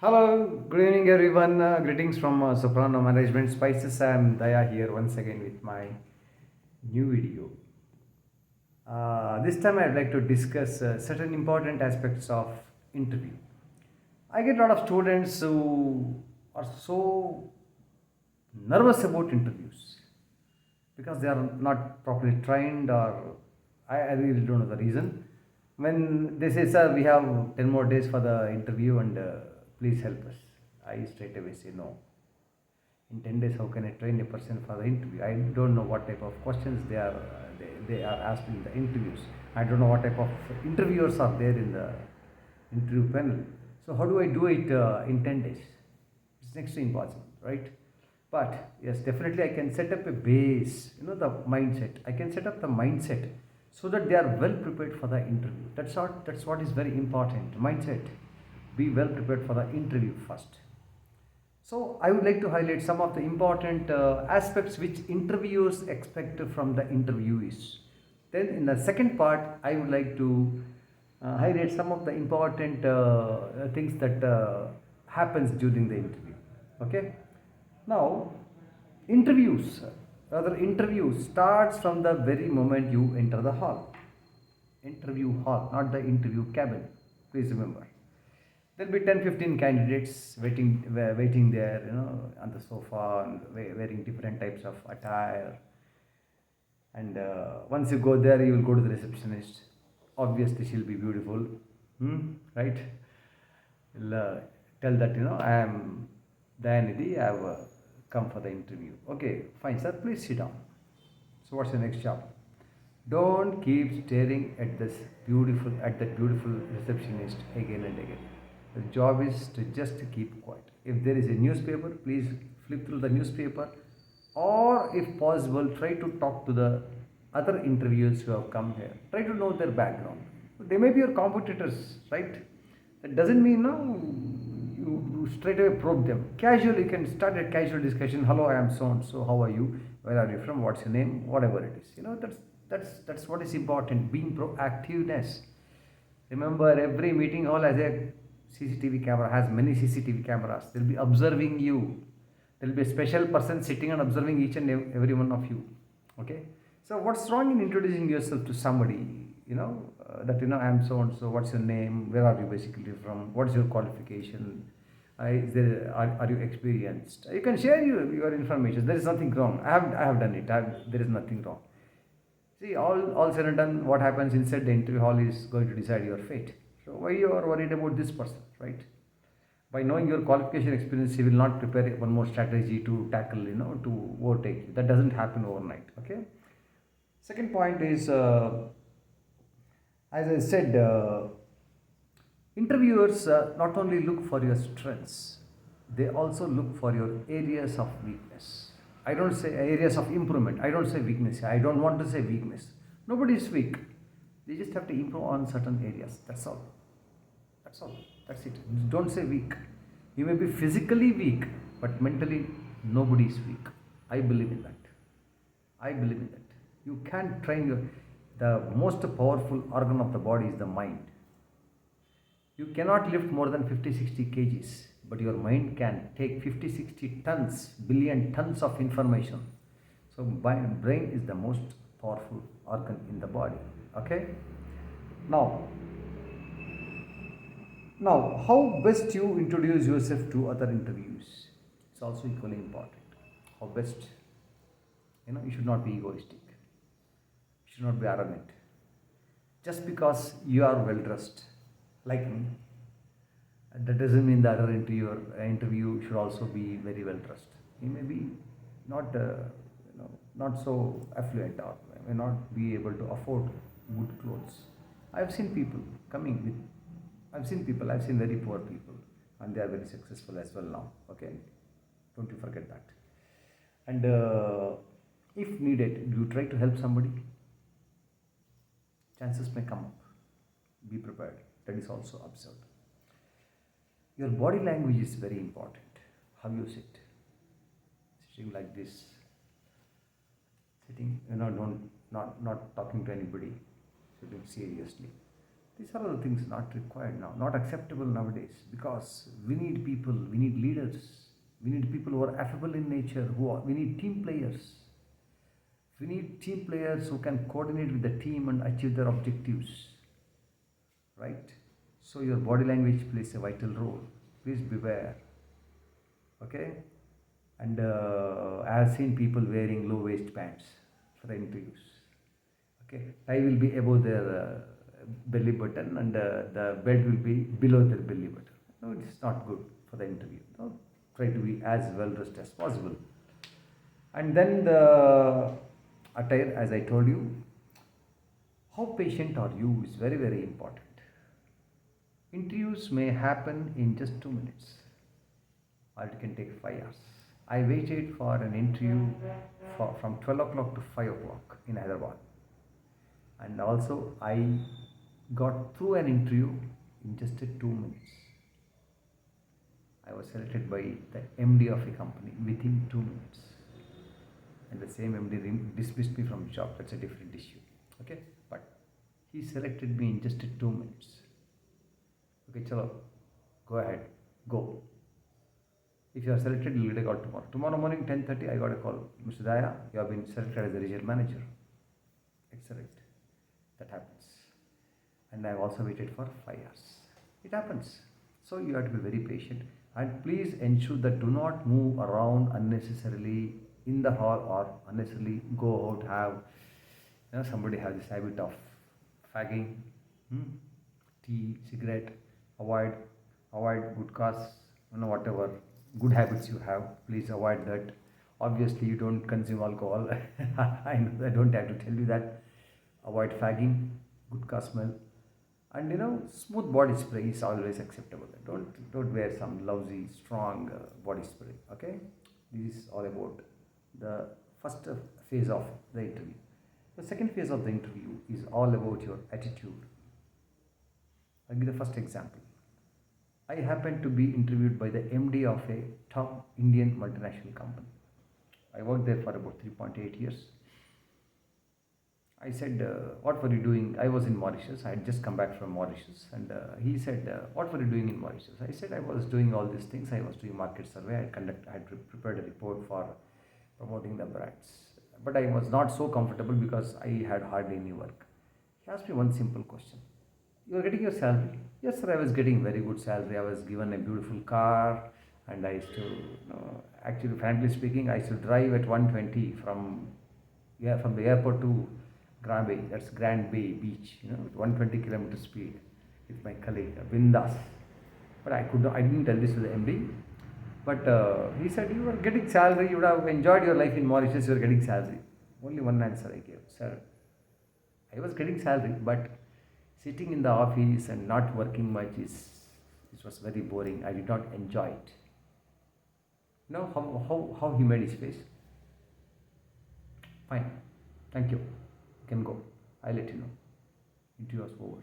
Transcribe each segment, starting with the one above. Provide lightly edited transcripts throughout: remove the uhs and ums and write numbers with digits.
Hello, good evening everyone. Greetings from Soprano Management Spices. I'm Daya here once again with my new video. This time I'd like to discuss certain important aspects of interview. I get a lot of students who are so nervous about interviews because they are not properly trained, or I really don't know the reason. When they say, sir, we have 10 more days for the interview and please help us, I straight away say no. In 10 days, how can I train a person for the interview? I don't know what type of questions they are asked in the interviews. I don't know what type of interviewers are there in the interview panel. So how do I do it in 10 days? It's next to impossible, right? But yes, definitely I can set up a base, the mindset. I can set up the mindset so that they are well prepared for the interview. That's what is very important. Mindset. Be well prepared for the interview first. So I would like to highlight some of the important aspects which interviewers expect from the interviewees. Then in the second part, I would like to highlight some of the important things that happens during the interview. Okay. Now, interviews, interview starts from the very moment you enter the hall. Interview hall, not the interview cabin. Please remember. There'll be 10, 15 candidates waiting there, on the sofa and wearing different types of attire. And once you go there, you will go to the receptionist. Obviously, she'll be beautiful, right? You'll tell that, I am Dayanidhi, I have come for the interview. Okay, fine, sir, please sit down. So, what's the next job? Don't keep staring at that beautiful receptionist again and again. The job is to just keep quiet. If there is a newspaper, please flip through the newspaper, or if possible, try to talk to the other interviewers who have come here. Try to know their background. They may be your competitors, right? That doesn't mean no, you straight away probe them. Casually, you can start a casual discussion. Hello, I am so and so. How are you? Where are you from? What's your name? Whatever it is. That's what is important. Being proactiveness. Remember, every meeting hall has a CCTV camera, has many CCTV cameras. They'll be observing you. There'll be a special person sitting and observing each and every one of you. Okay. So what's wrong in introducing yourself to somebody? I am so and so. What's your name? Where are you basically from? What's your qualification? Are you experienced? You can share your information. There is nothing wrong. I have done it. There is nothing wrong. See, all said and done, what happens inside the interview hall is going to decide your fate. So why you are worried about this person, right? By knowing your qualification experience, he will not prepare one more strategy to tackle, to overtake you. That doesn't happen overnight. Okay. Second point is, as I said, interviewers not only look for your strengths, they also look for your areas of weakness. I don't say areas of improvement. I don't say weakness. I don't want to say weakness. Nobody is weak. They just have to improve on certain areas. That's all. That's all. That's it. Don't say weak. You may be physically weak, but mentally nobody is weak. I believe in that. I believe in that. You can't train the most powerful organ of the body is the mind. You cannot lift more than 50, 60 kgs, but your mind can take 50, 60 tons, billion tons of information. So brain is the most powerful organ in the body. Okay. Now, how best you introduce yourself to other interviews? It's also equally important. How best, you should not be egoistic. You should not be arrogant. Just because you are well dressed, like me, that doesn't mean the other interview should also be very well dressed. He may be not, not so affluent, or may not be able to afford good clothes. I've seen people coming with. I've seen very poor people, and they are very successful as well now. Okay, don't you forget that. And if needed, you try to help somebody. Chances may come up. Be prepared. That is also observed. Your body language is very important. How you sit, sitting like this, sitting, don't not talking to anybody, sitting seriously. These are the things not required now, not acceptable nowadays, because we need people, we need leaders, we need people who are affable in nature, we need team players. We need team players who can coordinate with the team and achieve their objectives, right? So your body language plays a vital role. Please beware, okay? And I have seen people wearing low waist pants for the interviews. Okay, tie will be above their belly button, and the belt will be below their belly button. No, it's not good for the interview. No, try to be as well dressed as possible. And then the attire, as I told you, how patient are you is very, very important. Interviews may happen in just 2 minutes, or it can take 5 hours. I waited for an interview from 12 o'clock to 5 o'clock in Hyderabad. And also, I got through an interview in just 2 minutes. I was selected by the MD of a company within 2 minutes. And the same MD dismissed me from job. That's a different issue. Okay, but he selected me in just 2 minutes. Okay, chalo, go ahead, go. If you are selected, you'll get a call tomorrow. Tomorrow morning, 10:30, I got a call. Mr. Daya, you have been selected as a regional manager. Excellent. That happens. And I've also waited for 5 years. It happens. So you have to be very patient. And please ensure that do not move around unnecessarily in the hall, or unnecessarily go out, somebody has this habit of fagging, tea, cigarette, avoid gutkhas, whatever good habits you have, please avoid that. Obviously you don't consume alcohol. I know, I don't have to tell you that. Avoid fagging, gutkha smell, and smooth body spray is always acceptable. Don't wear some lousy strong body spray. Okay, this is all about the first phase of the interview. The second phase of the interview is all about your attitude. I'll give the first example. I happened to be interviewed by the MD of a top Indian multinational company. I worked there for about 3.8 years. I said, what were you doing? I was in Mauritius. I had just come back from Mauritius. And he said, what were you doing in Mauritius? I said, I was doing all these things. I was doing market survey. I had prepared a report for promoting the brands. But I was not so comfortable because I had hardly any work. He asked me one simple question. You are getting your salary? Yes, sir, I was getting very good salary. I was given a beautiful car, and I used to, actually, frankly speaking, I used to drive at 120 from the airport to Grand Bay. That's Grand Bay Beach, 120 kilometer speed with my colleague, Bindas. But I didn't tell this to the MD. But he said, you were getting salary, you would have enjoyed your life in Mauritius, you were getting salary. Only one answer I gave, sir. I was getting salary, but sitting in the office and not working much it was very boring. I did not enjoy it. You know how he made his face? Fine, thank you. You can go. I'll let you know. Interview was over.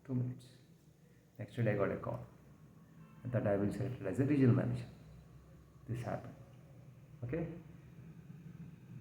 2 minutes. Next day I got a call that I have been selected as a regional manager. This happened. Okay?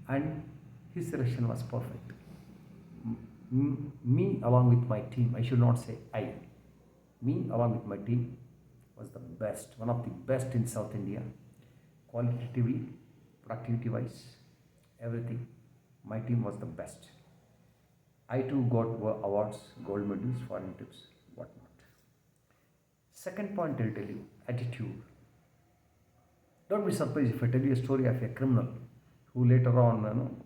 And his selection was perfect. Me along with my team, I should not say I, me along with my team was the best, one of the best in South India, qualitatively, productivity wise, everything. My team was the best. I too got awards, gold medals, foreign trips, whatnot. Second point I'll tell you, attitude. Don't be surprised if I tell you a story of a criminal who later on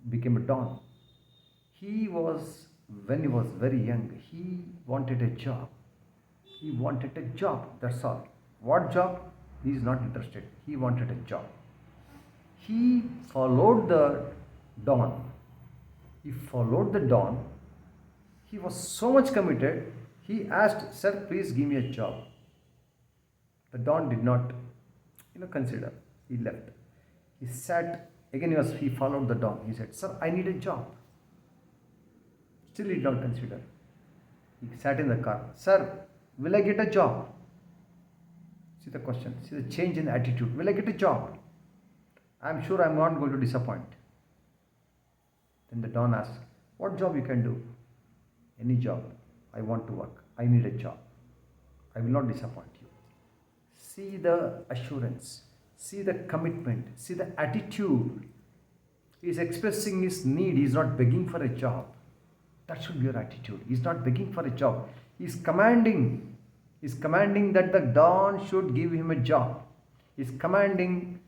became a don. When he was very young, he wanted a job. He wanted a job, that's all. What job? He is not interested. He wanted a job. He followed the don. He was so much committed. He asked, sir, please give me a job. The don did not, consider. He left. He sat, again he followed the don. He said, sir, I need a job. Still he did not consider. He sat in the car. Sir, will I get a job? See the question. See the change in attitude. Will I get a job? I am sure I am not going to disappoint. Then the don asked, what job you can do? Any job. I want to work. I need a job. I will not disappoint you. See the assurance, see the commitment, see the attitude. He is expressing his need, he is not begging for a job. That should be your attitude. He is not begging for a job. He is commanding. He is commanding that the Don should give him a job. He is commanding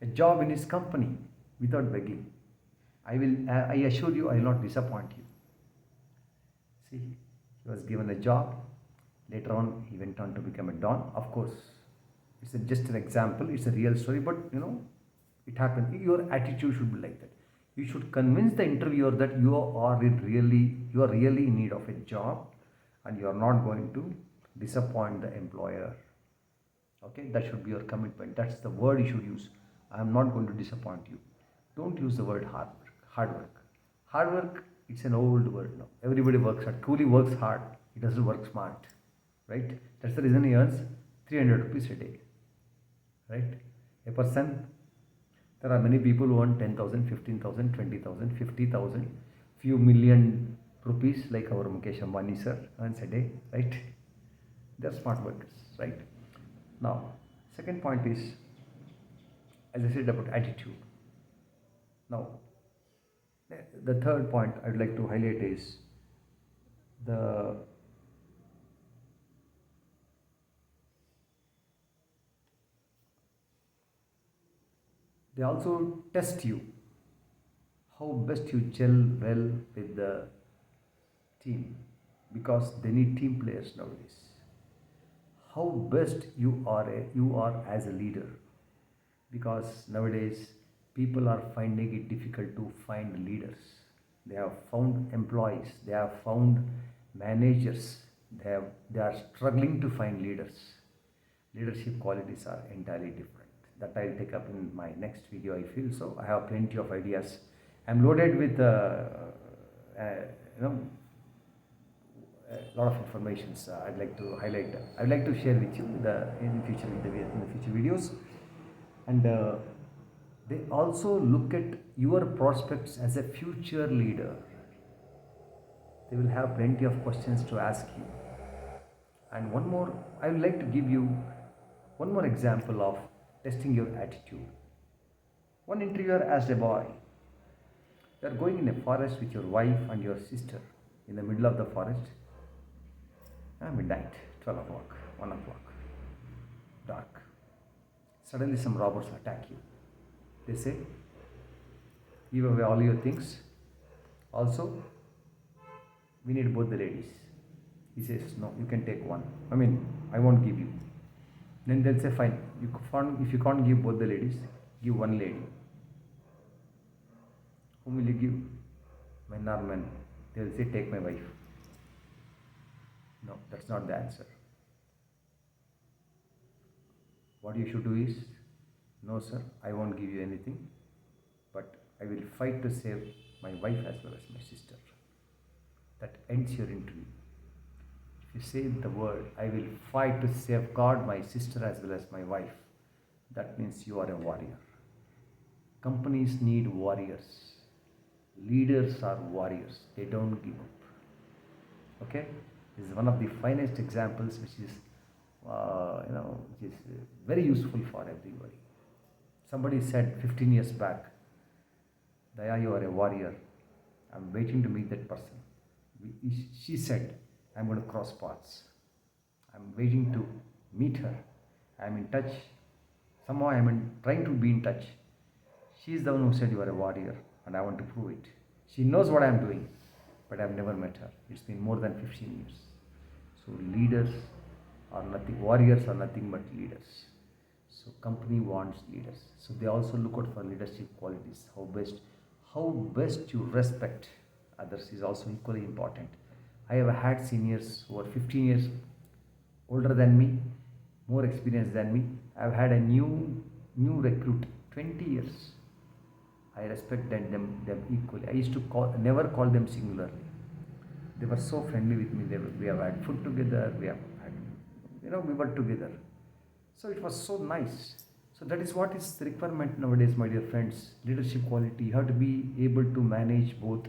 a job in his company without begging. I assure you, I will not disappoint you. See, he was given a job. Later on, he went on to become a Don. Of course, it's just an example. It's a real story, but it happened. Your attitude should be like that. You should convince the interviewer that you are really in need of a job, and you are not going to disappoint the employer. Okay, that should be your commitment. That's the word you should use. I am not going to disappoint you. Don't use the word hard work. Hard work. Hard work, it's an old word now. Everybody works hard. Truly works hard. He doesn't work smart. Right? That's the reason he earns 300 rupees a day. Right? A person, there are many people who earn 10,000, 15,000, 20,000, 50,000, few million rupees, like our Mukesh Ambani sir earns a day. Right? They are smart workers. Right? Now, second point is, as I said, about attitude. Now, the third point I would like to highlight is they also test you, how best you gel well with the team, because they need team players nowadays. How best you are as a leader, because nowadays people are finding it difficult to find leaders. They have found employees, they have found managers, they are struggling to find leaders. Leadership qualities are entirely different. That I'll take up in my next video, I feel. So I have plenty of ideas. I'm loaded with a lot of informations. I'd like to highlight. I'd like to share with you in the future videos. And they also look at your prospects as a future leader. They will have plenty of questions to ask you. And one more, I would like to give you one more example of testing your attitude. One interviewer asked a boy, you are going in a forest with your wife and your sister in the middle of the forest. Midnight, 12 o'clock, 1 o'clock, dark. Suddenly some robbers attack you. They say, give away all your things. Also, we need both the ladies. He says, no, you can take one. I won't give you. Then they'll say, fine, if you can't give both the ladies, give one lady. Whom will you give? Men or men? They'll say, take my wife. No, that's not the answer. What you should do is, no sir, I won't give you anything, but I will fight to save my wife as well as my sister. That ends your interview. If you say the word, I will fight to safeguard my sister as well as my wife, that means you are a warrior. Companies need warriors. Leaders are warriors. They don't give up. Okay? This is one of the finest examples which is very useful for everybody. Somebody said 15 years back, Daya, you are a warrior. I'm waiting to meet that person. She said, I'm going to cross paths. I'm waiting to meet her. I'm in touch. Somehow I'm trying to be in touch. She is the one who said you are a warrior, and I want to prove it. She knows what I'm doing, but I've never met her. It's been more than 15 years. So leaders are nothing, warriors are nothing but leaders. So company wants leaders. So they also look out for leadership qualities. How best you respect others is also equally important. I have had seniors who are 15 years older than me, more experienced than me. I've had a new recruit, 20 years. I respect them equally. I used to never call them singularly. They were so friendly with me. We have had food together. We were together. So it was so nice. So that is what is the requirement nowadays, my dear friends. Leadership quality. You have to be able to manage both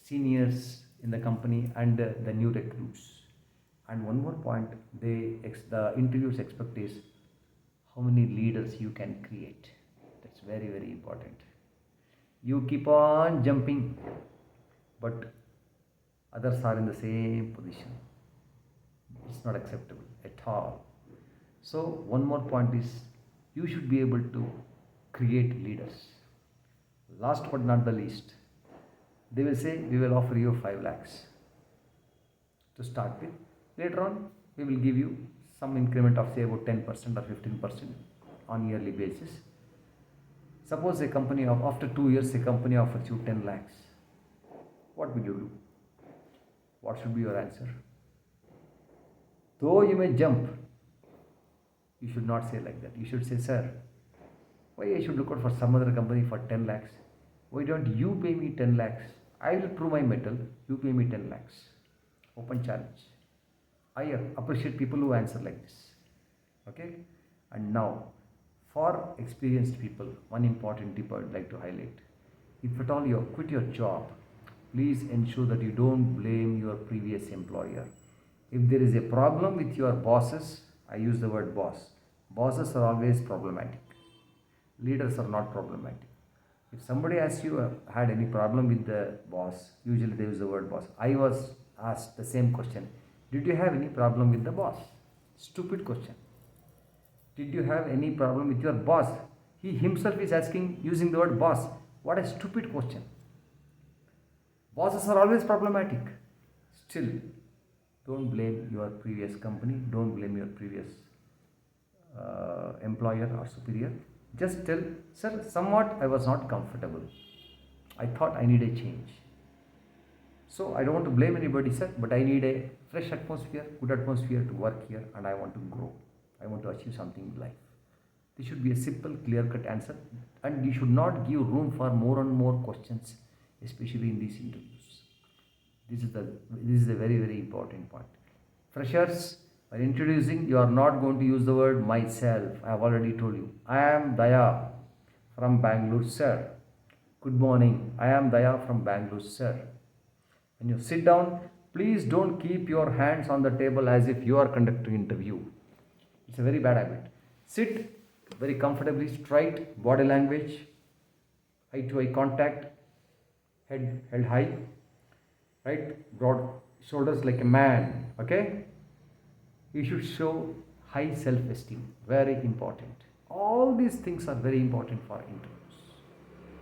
seniors in the company and the new recruits. And one more point, the interviewers expect is how many leaders you can create. That's very, very important. You keep on jumping, but others are in the same position. It's not acceptable at all. So one more point is you should be able to create leaders. Last but not the least, they will say we will offer you 5 lakhs to start with. Later on, we will give you some increment of say about 10% or 15% on yearly basis. Suppose a company of after 2 years a company offers you 10 lakhs. What will you do? What should be your answer? Though you may jump, you should not say like that. You should say, sir, why I should look out for some other company for 10 lakhs? Why don't you pay me 10 lakhs? I will prove my mettle. You pay me 10 lakhs. Open challenge. I appreciate people who answer like this. Okay? And now, for experienced people, one important tip I would like to highlight. If at all you quit your job, please ensure that you don't blame your previous employer. If there is a problem with your bosses, I use the word boss. Bosses are always problematic. Leaders are not problematic. If somebody asks you had any problem with the boss, usually they use the word boss. I was asked the same question. Did you have any problem with the boss? Stupid question. Did you have any problem with your boss? He himself is asking using the word boss. What a stupid question. Bosses are always problematic. Still, don't blame your previous company. Don't blame your previous employer or superior. Just tell, sir, somewhat I was not comfortable. I thought I need a change. So I don't want to blame anybody, sir, but I need a fresh atmosphere, good atmosphere to work here, and I want to grow. I want to achieve something in life. This should be a simple, clear-cut answer, and you should not give room for more and more questions, especially in these interviews. This is a very, very important point. Freshers, while introducing, you are not going to use the word myself. I have already told you. I am Daya from Bangalore, sir. Good morning. I am Daya from Bangalore, sir. When you sit down, please don't keep your hands on the table as if you are conducting interview. It's a very bad habit. Sit very comfortably, straight, body language, eye to eye contact, head held high, right? Broad shoulders like a man, okay? You should show high self-esteem, very important. All these things are very important for interviews,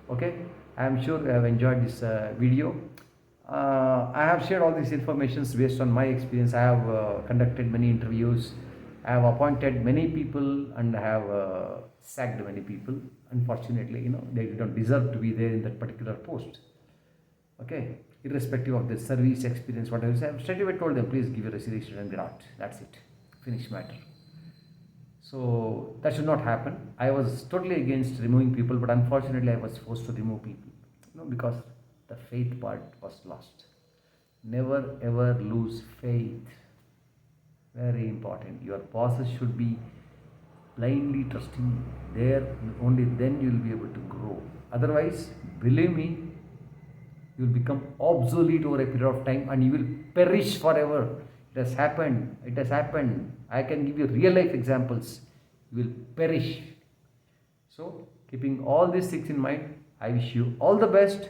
okay? I am sure you have enjoyed this video. I have shared all these informations based on my experience. I have conducted many interviews. I have appointed many people and I have sacked many people. Unfortunately, they don't deserve to be there in that particular post. Okay, irrespective of their service experience, whatever. I have straight away told them, please give your resignation and get out. That's it. Finish matter. So that should not happen. I was totally against removing people, but unfortunately, I was forced to remove people. Because the faith part was lost. Never ever lose faith. Very important. Your bosses should be blindly trusting you. There, only then you will be able to grow. Otherwise, believe me, you will become obsolete over a period of time and you will perish forever. It has happened. It has happened. I can give you real life examples. You will perish. So, keeping all these things in mind, I wish you all the best.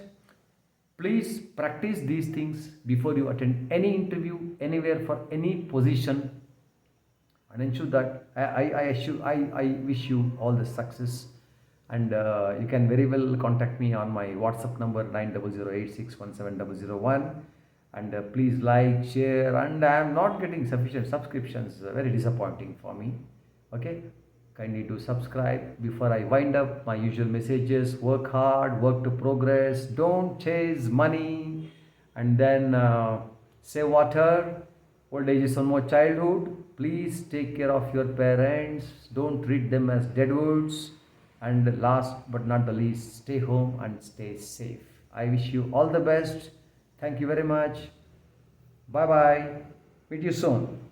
Please practice these things before you attend any interview, anywhere for any position, and ensure that I wish you all the success. And you can very well contact me on my WhatsApp number 9008617001. And please like, share, and I am not getting sufficient subscriptions. Very disappointing for me. Okay. Kindly do subscribe. Before I wind up, my usual messages: work hard, work to progress, don't chase money, and then save water. Old age is no more childhood. Please take care of your parents. Don't treat them as deadwoods. And last but not the least, stay home and stay safe. I wish you all the best. Thank you very much. Bye bye. Meet you soon.